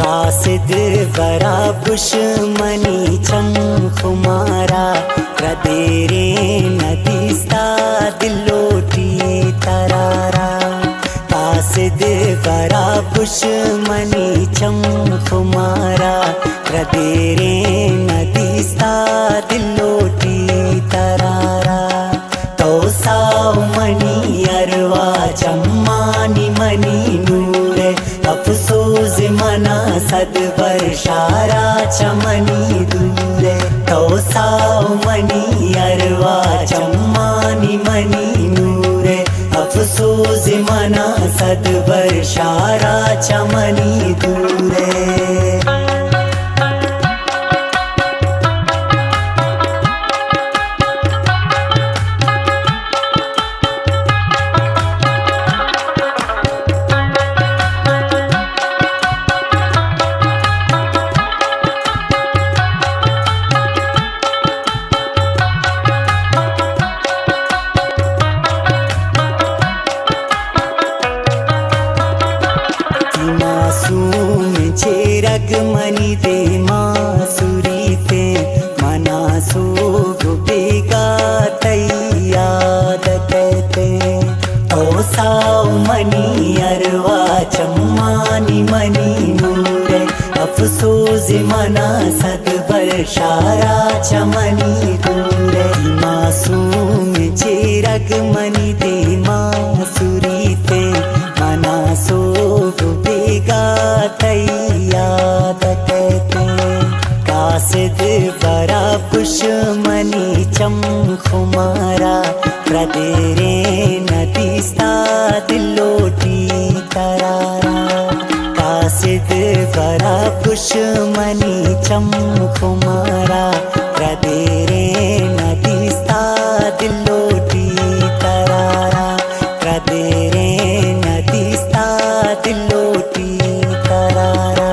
कासिद बरा दुश्मनी चम खुमारा प्रदेरे नदीस्ता दिलोटी तरारा कासिद बरा दुश्मनी चम खुमारा प्रदेरे नदीस्ता दिलोटी तरारा तो साव मणि अरवा चम्मानी मणि नूरे अफसोस मना सद वर्षारा चमनी दूरे तो साव मणि अरवा चम्मानी मणि नूरे अफसोस मना सद वर्षारा चमनी दूरे मासूम चेरग मनी दे मासूरी ते मना सो बेगा तैयाद कहते तो साव मनी अरवा चम्मानी मनी नूरे अफसोस मना सद वर्षारा चमनी दूरे मासूम चेरग मनी दे मासूरी ते मना सो तैयाद कहते कासिद बरा दुश्मनी चम खुमारा प्रदेरे नदीस्ता दिलोटी तरारा कासिद बरा दुश्मनी चम खुमारा प्रदेरे नदीस्ता दिलोटी तरारा प्रदेरे नदीस्ता दिलोटी तरारा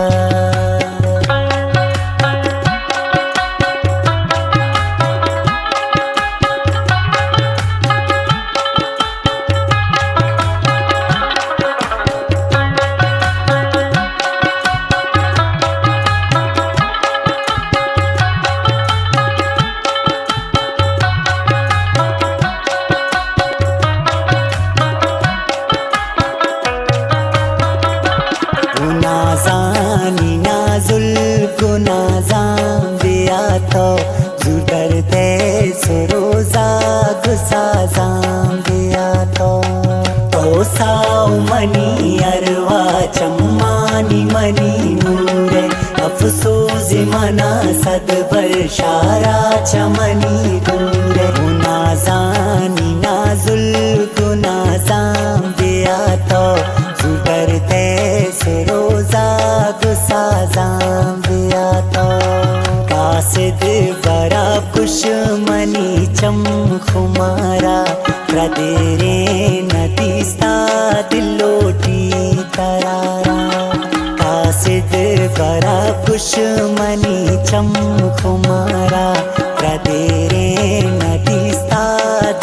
नाज़ानी नाजुल गुनाज़ाम दिया तो जुगर दे सरोजा गुसाज़ाम दिया तो साव मनी अरवा चम्मानी मनी नूरे अफसोस मना सद वर्षारा चमनी दूरे नाज़ानी नाजुल गुनाज़ाम दिया तो जुगर दे सरोजा गुसाज़ाम दिया तो कासिद बरा दुश्मनी चम खुमारा प्रदेरे नदीस्ता दिलोटी तरारा कासिद बरा दुश्मनी चम खुमारा प्रदेरे नदीस्ता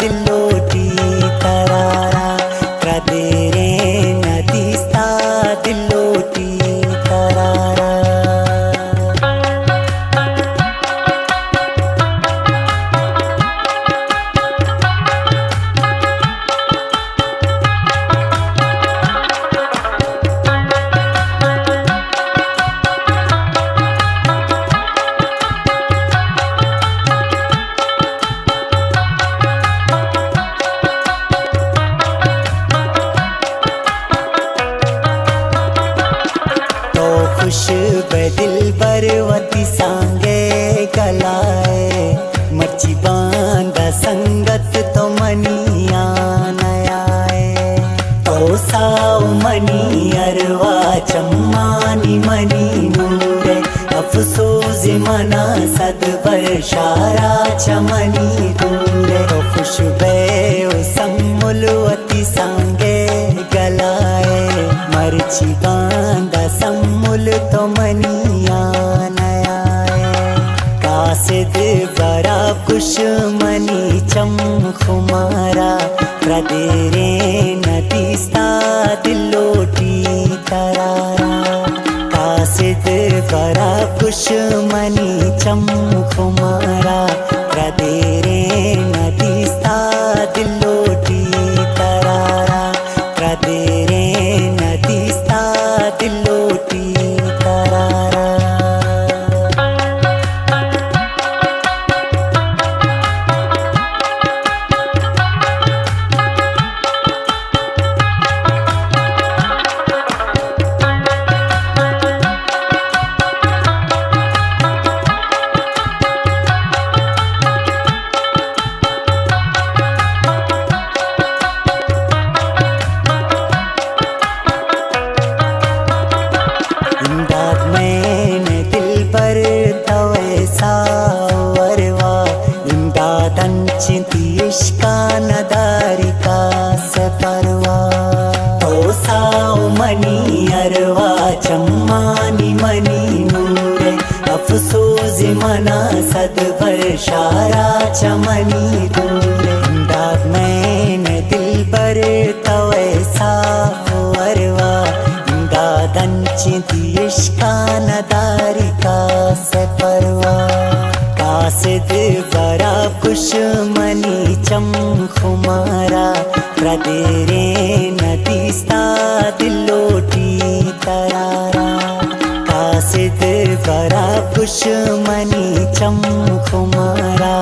दिलोटी तरारा प्रदेरे नदीस्ता दिलोटी तरारा खुश बदिल बरवती सांगे गलाए मर्ची बांधा संगत तो मनिया नयाए तो साव मनी अरवा चम्मानी मनी नूरे अफसोस मना सद वर्षारा चमनी दूरे तो खुश बे सम्मुलवती सांगे गलाए मर्ची बांधा सम्मुल तो मनिया नयाए कासिद बरा दुश्मनी चम खुमारा प्रदेरे नदीस्ता दिलोटी तरारा कासिद कासिद बरा पुष्मनी चम खुमारा प्रदेरे नदीस्ता दिलोटी तरारा प्रदेरे नदीस्ता दिलोटी तरारा चिंतिष्का नदारिका सपरवा तो साओ मनी अरवा चम्मानी मनी नूरे अफसोस मना सद वर्षारा चमनी दूरे दाद मैंने दिल पर तवे साओ अरवा दादन चिंतिष्का नदारिका सपरवा कासिद बरा पुष्मनी चम खुमारा प्रदेरे नदीस्ता दिलोटी तरारा कासिद बरा पुष्मनी चम खुमारा